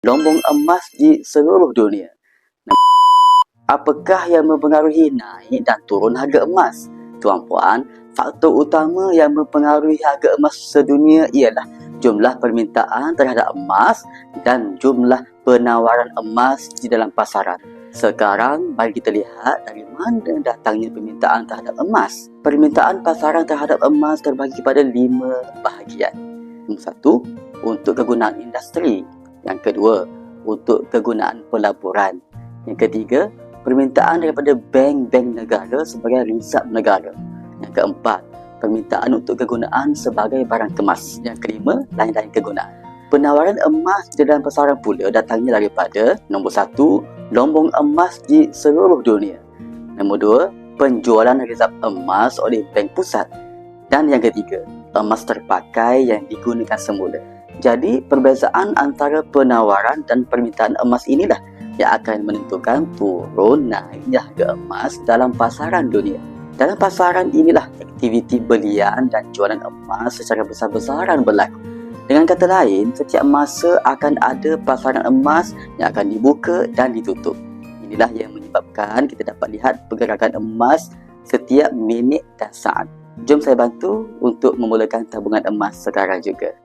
lombong emas di seluruh dunia. Apakah yang mempengaruhi naik dan turun harga emas? Tuan-puan, faktor utama yang mempengaruhi harga emas sedunia ialah jumlah permintaan terhadap emas dan jumlah penawaran emas di dalam pasaran. Sekarang, mari kita lihat dari mana datangnya permintaan terhadap emas. Permintaan pasaran terhadap emas terbagi kepada 5 bahagian. Nombor 1, untuk kegunaan industri. Yang kedua, untuk kegunaan pelaburan. Yang ketiga, permintaan daripada bank-bank negara sebagai risab negara. Yang keempat, permintaan untuk kegunaan sebagai barang kemas. Yang kelima, lain-lain kegunaan. Penawaran emas di dalam pasaran pula datangnya daripada nombor 1, lombong emas di seluruh dunia. Nombor 2, penjualan risab emas oleh bank pusat. Dan yang ketiga, emas terpakai yang digunakan semula. Jadi, perbezaan antara penawaran dan permintaan emas inilah yang akan menentukan turun naiknya harga emas dalam pasaran dunia. Dalam pasaran inilah aktiviti belian dan jualan emas secara besar-besaran berlaku. Dengan kata lain, setiap masa akan ada pasaran emas yang akan dibuka dan ditutup. Inilah yang menyebabkan kita dapat lihat pergerakan emas setiap minit dan saat. Jom saya bantu untuk memulakan tabungan emas sekarang juga.